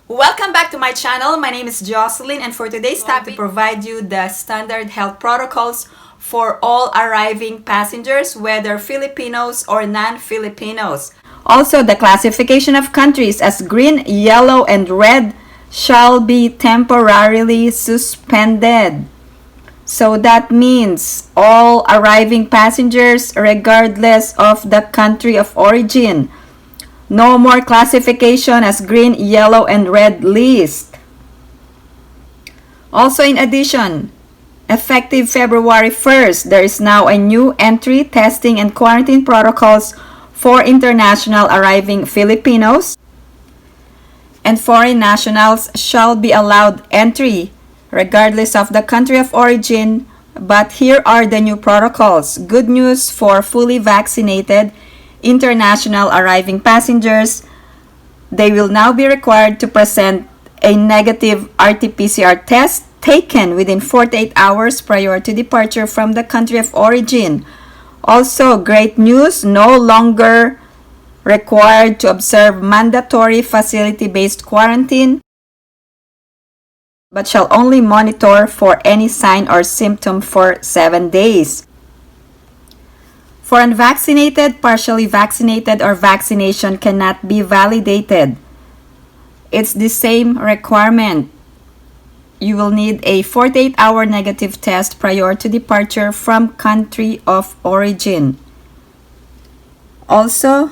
Welcome back to my channel. My name is Jocelyn, and for today's topic, to provide you the standard health protocols for all arriving passengers, whether Filipinos or non-Filipinos. Also, the classification of countries as green, yellow, and red shall be temporarily suspended. So that means all arriving passengers, regardless of the country of origin. No more classification as green, yellow, and red list. Also, in addition, effective February 1st, there is now a new entry, testing, and quarantine protocols for international arriving Filipinos, and foreign nationals shall be allowed entry regardless of the country of origin. But here are the new protocols. Good news for fully vaccinated international arriving passengers. They will now be required to present a negative RT-PCR test taken within 48 hours prior to departure from the country of origin. Also, great news, no longer required to observe mandatory facility-based quarantine, but shall only monitor for any sign or symptom for 7 days. For unvaccinated, partially vaccinated, or vaccination cannot be validated. It's the same requirement. You will need a 48-hour negative test prior to departure from country of origin. Also,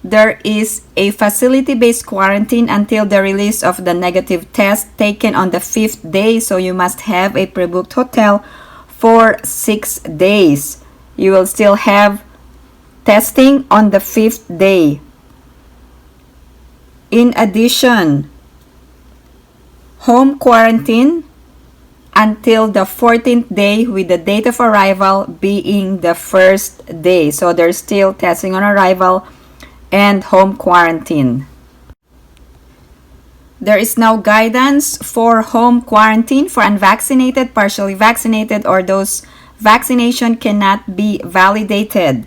there is a facility-based quarantine until the release of the negative test taken on the 5th day, so you must have a pre-booked hotel for 6 days. You will still have testing on the 5th day. In addition, home quarantine until the 14th day, with the date of arrival being the 1st day. So there's still testing on arrival and home quarantine. There is now guidance for home quarantine for unvaccinated, partially vaccinated, or those vaccination cannot be validated.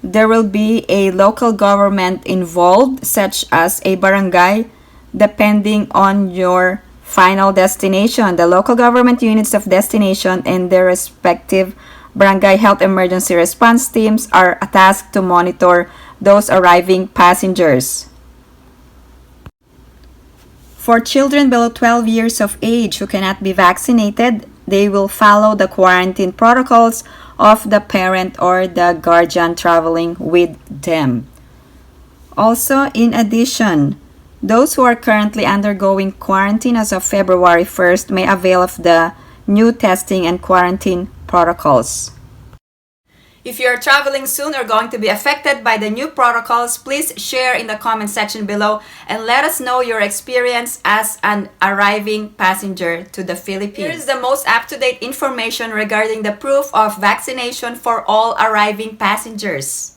There will be a local government involved, such as a barangay, depending on your final destination. The local government units of destination and their respective barangay health emergency response teams are tasked to monitor those arriving passengers. For children below 12 years of age who cannot be vaccinated, they will follow the quarantine protocols of the parent or the guardian traveling with them. Also, in addition, those who are currently undergoing quarantine as of February 1st may avail of the new testing and quarantine protocols. If you're traveling soon or going to be affected by the new protocols, please share in the comment section below and let us know your experience as an arriving passenger to the Philippines. Here is the most up-to-date information regarding the proof of vaccination for all arriving passengers.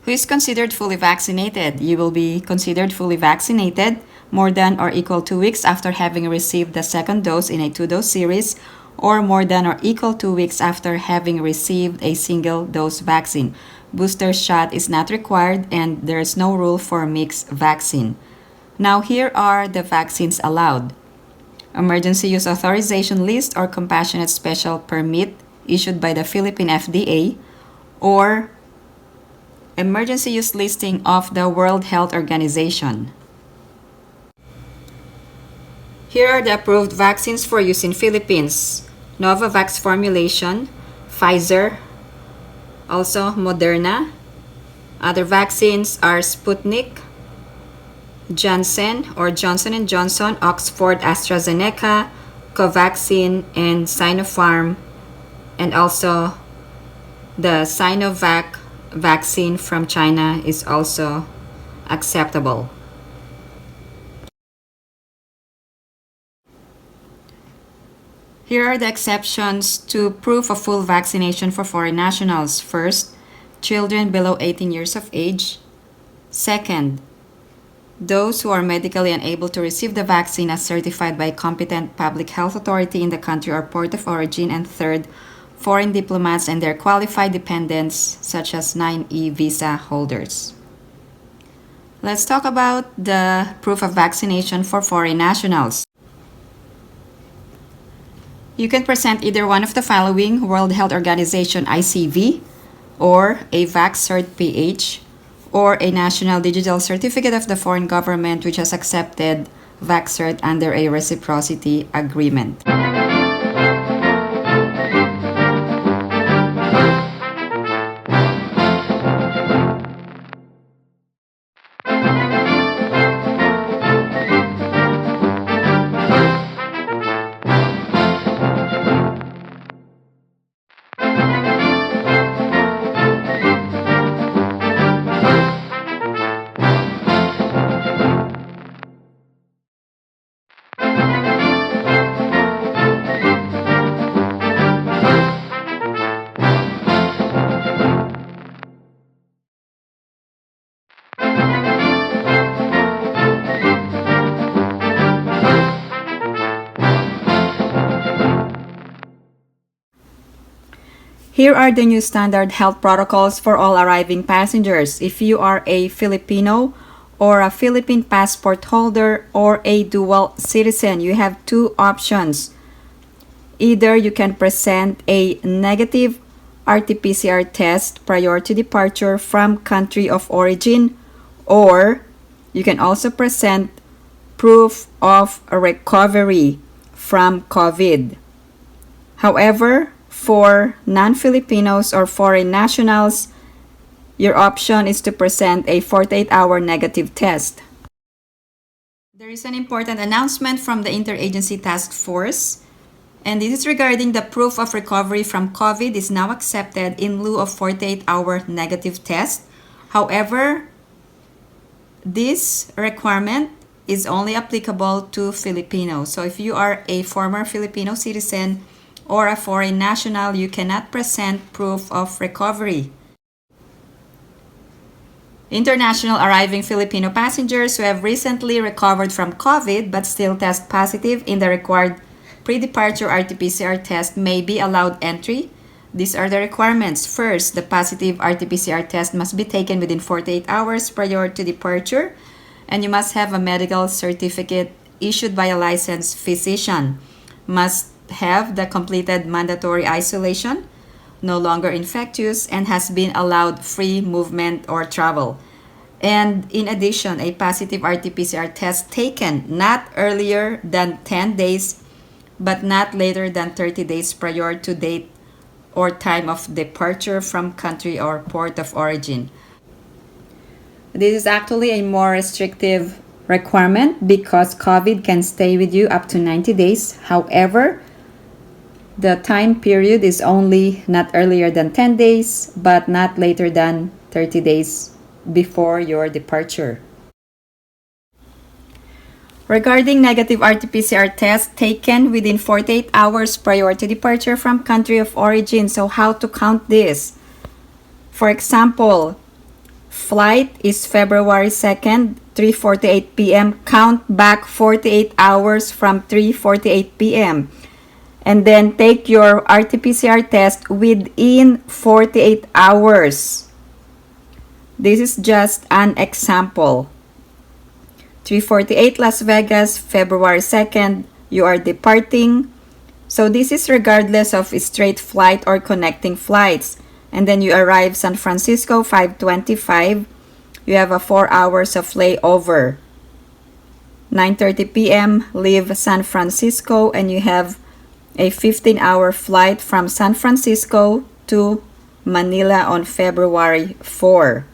Who is considered fully vaccinated? You will be considered fully vaccinated more than or equal to 2 weeks after having received the second dose in a 2-dose series, or more than or equal to 2 weeks after having received a single-dose vaccine. Booster shot is not required, and there is no rule for mixed vaccine. Now, here are the vaccines allowed. Emergency Use Authorization List or Compassionate Special Permit issued by the Philippine FDA, or Emergency Use Listing of the World Health Organization. Here are the approved vaccines for use in Philippines. Novavax formulation, Pfizer, also Moderna. Other vaccines are Sputnik, Janssen or Johnson & Johnson, Oxford AstraZeneca, Covaxin, and Sinopharm, and also the Sinovac vaccine from China is also acceptable. Here are the exceptions to proof of full vaccination for foreign nationals. First, children below 18 years of age. Second, those who are medically unable to receive the vaccine as certified by a competent public health authority in the country or port of origin. And third, foreign diplomats and their qualified dependents, such as 9E visa holders. Let's talk about the proof of vaccination for foreign nationals. You can present either one of the following: World Health Organization ICV, or a VaxCert-PH, or a National Digital Certificate of the foreign government which has accepted VaxCert under a reciprocity agreement. Here are the new standard health protocols for all arriving passengers. If you are a Filipino or a Philippine passport holder or a dual citizen, you have two options. Either you can present a negative RT-PCR test prior to departure from country of origin, or you can also present proof of recovery from COVID. However, for non-Filipinos or foreign nationals, your option is to present a 48-hour negative test. There is an important announcement from the Interagency Task Force, and this is regarding the proof of recovery from COVID is now accepted in lieu of 48-hour negative test. However, this requirement is only applicable to Filipinos. So if you are a former Filipino citizen or a foreign national, you cannot present proof of recovery. International arriving Filipino passengers who have recently recovered from COVID but still test positive in the required pre-departure RT-PCR test may be allowed entry. These are the requirements. First, the positive RT-PCR test must be taken within 48 hours prior to departure, and you must have a medical certificate issued by a licensed physician. Must have the completed mandatory isolation, no longer infectious, and has been allowed free movement or travel. And in addition, a positive RT-PCR test taken not earlier than 10 days but not later than 30 days prior to date or time of departure from country or port of origin. This is actually a more restrictive requirement because COVID can stay with you up to 90 days. However, the time period is only not earlier than 10 days, but not later than 30 days before your departure. Regarding negative RT-PCR test taken within 48 hours prior to departure from country of origin, so how to count this? For example, flight is February 2nd, 3:48 p.m. Count back 48 hours from 3:48 p.m. and then take your RT-PCR test within 48 hours. This is just an example. 3:48 Las Vegas, February 2nd, you are departing. So this is regardless of straight flight or connecting flights. And then you arrive San Francisco, 5:25. You have a 4 hours of layover. 9:30 p.m. leave San Francisco, and you have a 15-hour flight from San Francisco to Manila on February 4.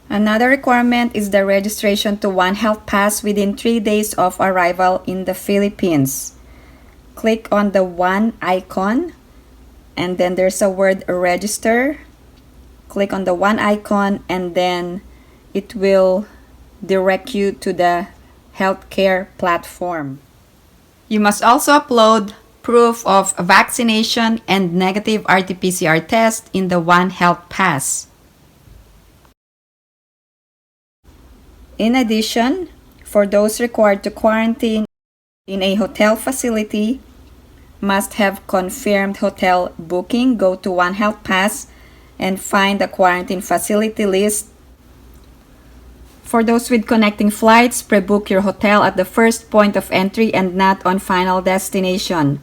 Another requirement is the registration to One Health Pass within 3 days of arrival in the Philippines. Click on the One icon, and then there's a word register. Click on the One icon, and then it will direct you to the healthcare platform. You must also upload proof of vaccination and negative RT-PCR test in the One Health Pass. In addition, for those required to quarantine in a hotel facility, must have confirmed hotel booking. Go to One Health Pass and find the quarantine facility list For those with connecting flights, pre-book your hotel at the first point of entry and not on final destination.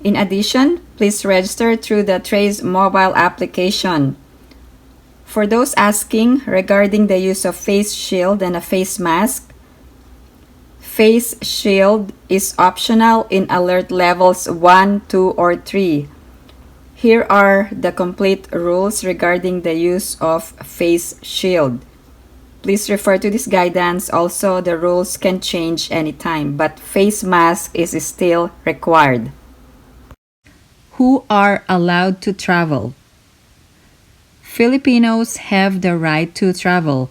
In addition, please register through the Traze Mobile Application. For those asking regarding the use of face shield and a face mask, face shield is optional in alert levels 1, 2, or 3. Here are the complete rules regarding the use of face shield. Please refer to this guidance. Also, the rules can change anytime, but face mask is still required. Who are allowed to travel? Filipinos have the right to travel.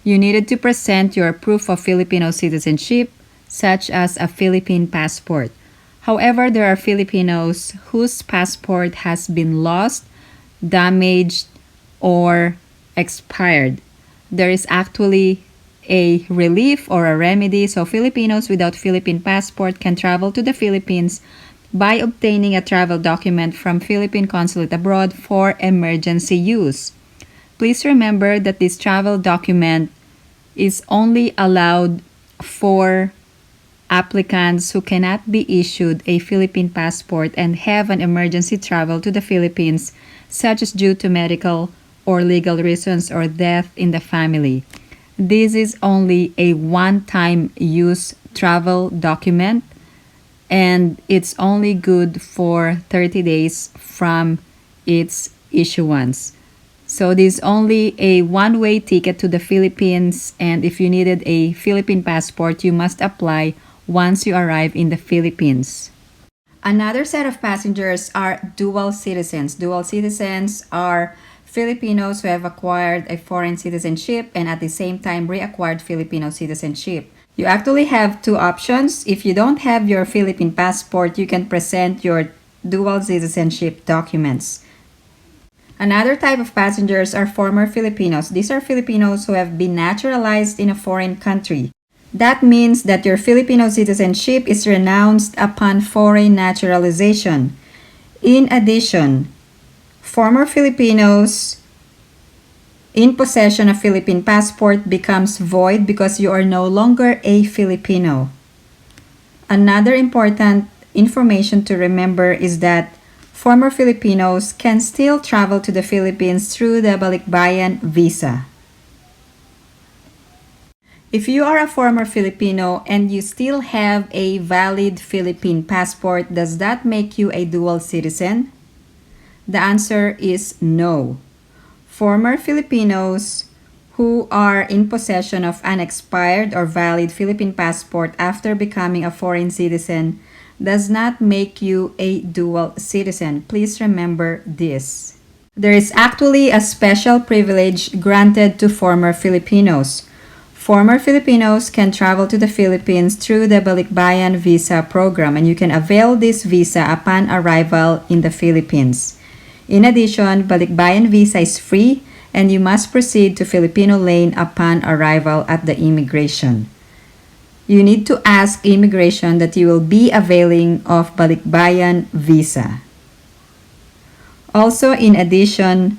You needed to present your proof of Filipino citizenship, such as a Philippine passport. However, there are Filipinos whose passport has been lost, damaged, or expired. There is actually a relief or a remedy, so Filipinos without Philippine passport can travel to the Philippines by obtaining a travel document from Philippine Consulate abroad for emergency use. Please remember that this travel document is only allowed for applicants who cannot be issued a Philippine passport and have an emergency travel to the Philippines, such as due to medical or legal reasons or death in the family. This is only a one-time use travel document, and it's only good for 30 days from its issuance. So this is only a one-way ticket to the Philippines, and if you needed a Philippine passport, you must apply once you arrive in the Philippines. Another set of passengers are dual citizens. Dual citizens are Filipinos who have acquired a foreign citizenship and at the same time reacquired Filipino citizenship. You actually have two options. If you don't have your Philippine passport, you can present your dual citizenship documents. Another type of passengers are former Filipinos. These are Filipinos who have been naturalized in a foreign country. That means that your Filipino citizenship is renounced upon foreign naturalization. In addition, former Filipinos in possession of Philippine passport becomes void because you are no longer a Filipino. Another important information to remember is that former Filipinos can still travel to the Philippines through the Balikbayan visa. If you are a former Filipino and you still have a valid Philippine passport, does that make you a dual citizen? The answer is no. Former Filipinos who are in possession of an expired or valid Philippine passport after becoming a foreign citizen does not make you a dual citizen. Please remember this. There is actually a special privilege granted to former Filipinos. Former Filipinos can travel to the Philippines through the Balikbayan visa program, and you can avail this visa upon arrival in the Philippines. In addition, Balikbayan visa is free and you must proceed to Filipino lane upon arrival at the immigration. You need to ask immigration that you will be availing of Balikbayan visa. Also, in addition,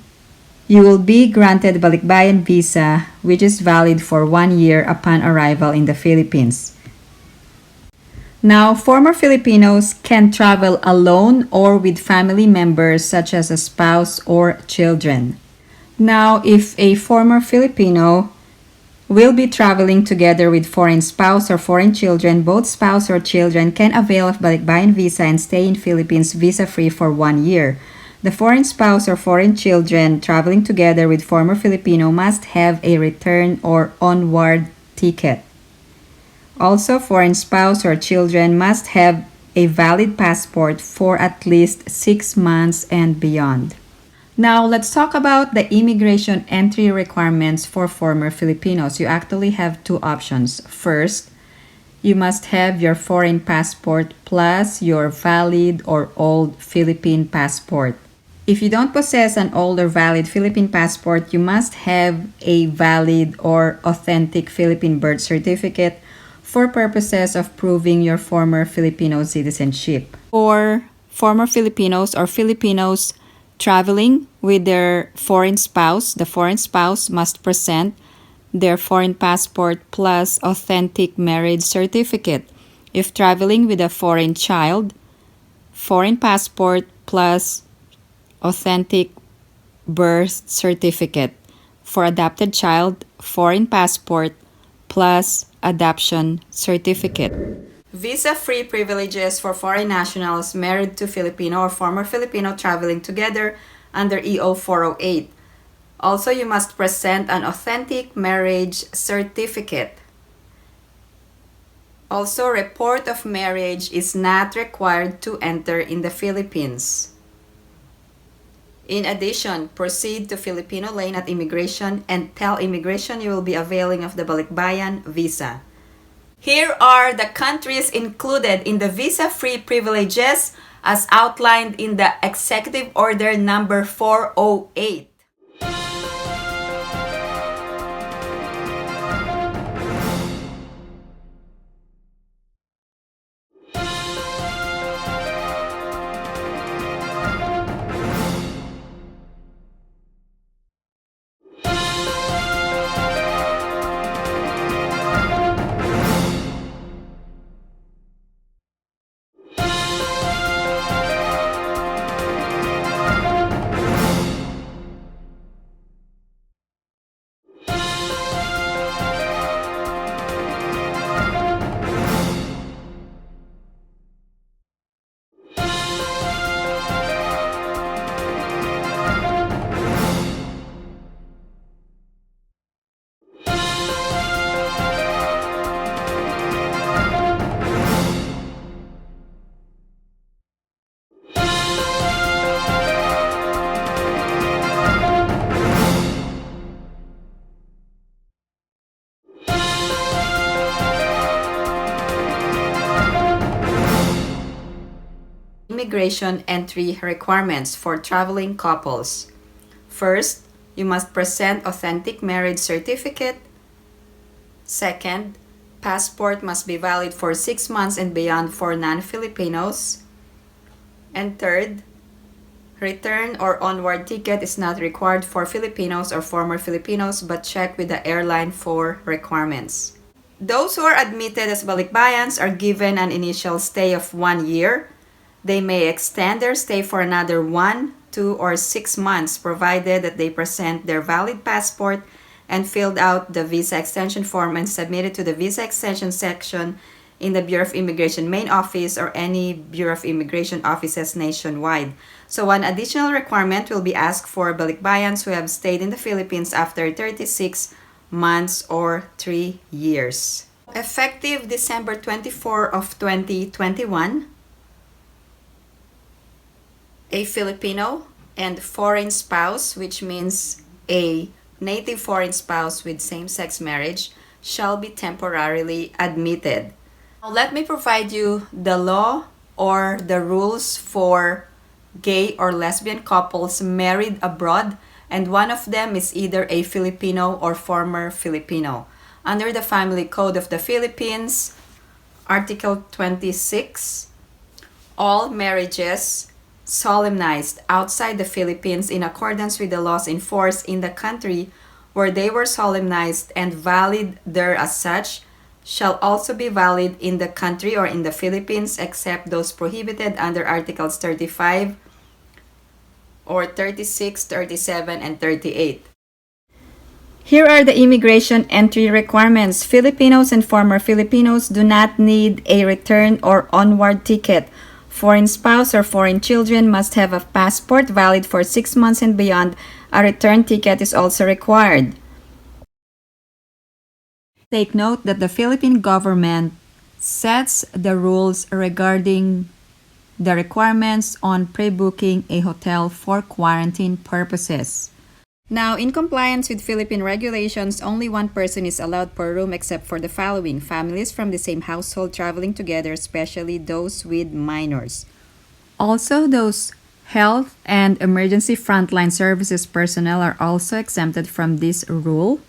you will be granted Balikbayan visa, which is valid for 1 year upon arrival in the Philippines. Now, former Filipinos can travel alone or with family members such as a spouse or children. Now, if a former Filipino will be traveling together with foreign spouse or foreign children, both spouse or children can avail of Balikbayan visa and stay in Philippines visa-free for 1 year. The foreign spouse or foreign children traveling together with former Filipino must have a return or onward ticket. Also, foreign spouse or children must have a valid passport for at least 6 months and beyond. Now, let's talk about the immigration entry requirements for former Filipinos. You actually have two options. First, you must have your foreign passport plus your valid or old Philippine passport. If you don't possess an old or valid Philippine passport, you must have a valid or authentic Philippine birth certificate for purposes of proving your former Filipino citizenship. For former Filipinos or Filipinos traveling with their foreign spouse, the foreign spouse must present their foreign passport plus authentic marriage certificate. If traveling with a foreign child, foreign passport plus authentic birth certificate. For adopted child, foreign passport plus adoption certificate. Visa-free privileges for foreign nationals married to Filipino or former Filipino traveling together under EO 408. Also, you must present an authentic marriage certificate. Also, report of marriage is not required to enter in the Philippines. In addition, proceed to Filipino lane at immigration and tell immigration you will be availing of the Balikbayan visa. Here are the countries included in the visa-free privileges as outlined in the Executive Order number 408. Immigration entry requirements for traveling couples. First, you must present authentic marriage certificate. Second, passport must be valid for 6 months and beyond for non-Filipinos. And third, return or onward ticket is not required for Filipinos or former Filipinos, but check with the airline for requirements. Those who are admitted as balikbayans are given an initial stay of 1 year. They may extend their stay for another 1, 2, or 6 months provided that they present their valid passport and filled out the visa extension form and submitted to the visa extension section in the Bureau of Immigration main office or any Bureau of Immigration offices nationwide. So one additional requirement will be asked for balikbayans who have stayed in the Philippines after 36 months or 3 years. Effective December 24 of 2021, a Filipino and foreign spouse, which means a native foreign spouse with same-sex marriage, shall be temporarily admitted. Now, let me provide you the law or the rules for gay or lesbian couples married abroad, and one of them is either a Filipino or former Filipino. Under the Family Code of the Philippines, Article 26, all marriages solemnized outside the Philippines in accordance with the laws in force in the country where they were solemnized and valid there as such shall also be valid in the country or in the Philippines except those prohibited under Articles 35 or 36, 37, and 38. Here are the immigration entry requirements. Filipinos and former Filipinos do not need a return or onward ticket. Foreign spouse or foreign children must have a passport valid for 6 months and beyond. A return ticket is also required. Take note that the Philippine government sets the rules regarding the requirements on pre-booking a hotel for quarantine purposes. Now, in compliance with Philippine regulations, only one person is allowed per room except for the following: families from the same household traveling together, especially those with minors. Also, those health and emergency frontline services personnel are also exempted from this rule.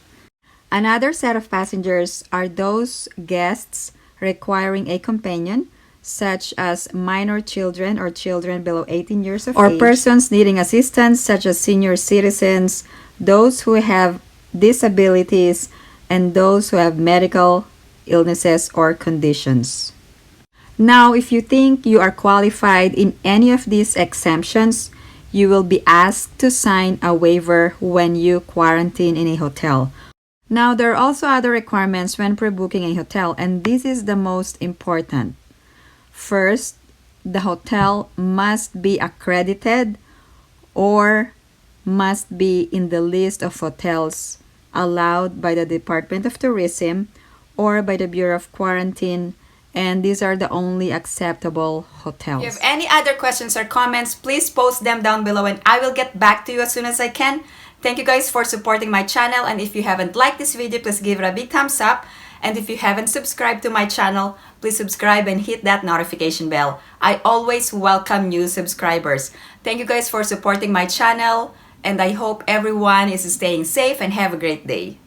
Another set of passengers are those guests requiring a companion, such as minor children or children below 18 years of age, or persons needing assistance such as senior citizens, those who have disabilities, and those who have medical illnesses or conditions. Now, if you think you are qualified in any of these exemptions, you will be asked to sign a waiver when you quarantine in a hotel. Now, there are also other requirements when pre-booking a hotel, and this is the most important. First, the hotel must be accredited or must be in the list of hotels allowed by the Department of Tourism or by the Bureau of Quarantine, and these are the only acceptable hotels. If you have any other questions or comments, please post them down below and I will get back to you as soon as I can. Thank you guys for supporting my channel, and if you haven't liked this video, please give it a big thumbs up. And if you haven't subscribed to my channel, please subscribe and hit that notification bell. I always welcome new subscribers. Thank you guys for supporting my channel, and I hope everyone is staying safe and have a great day.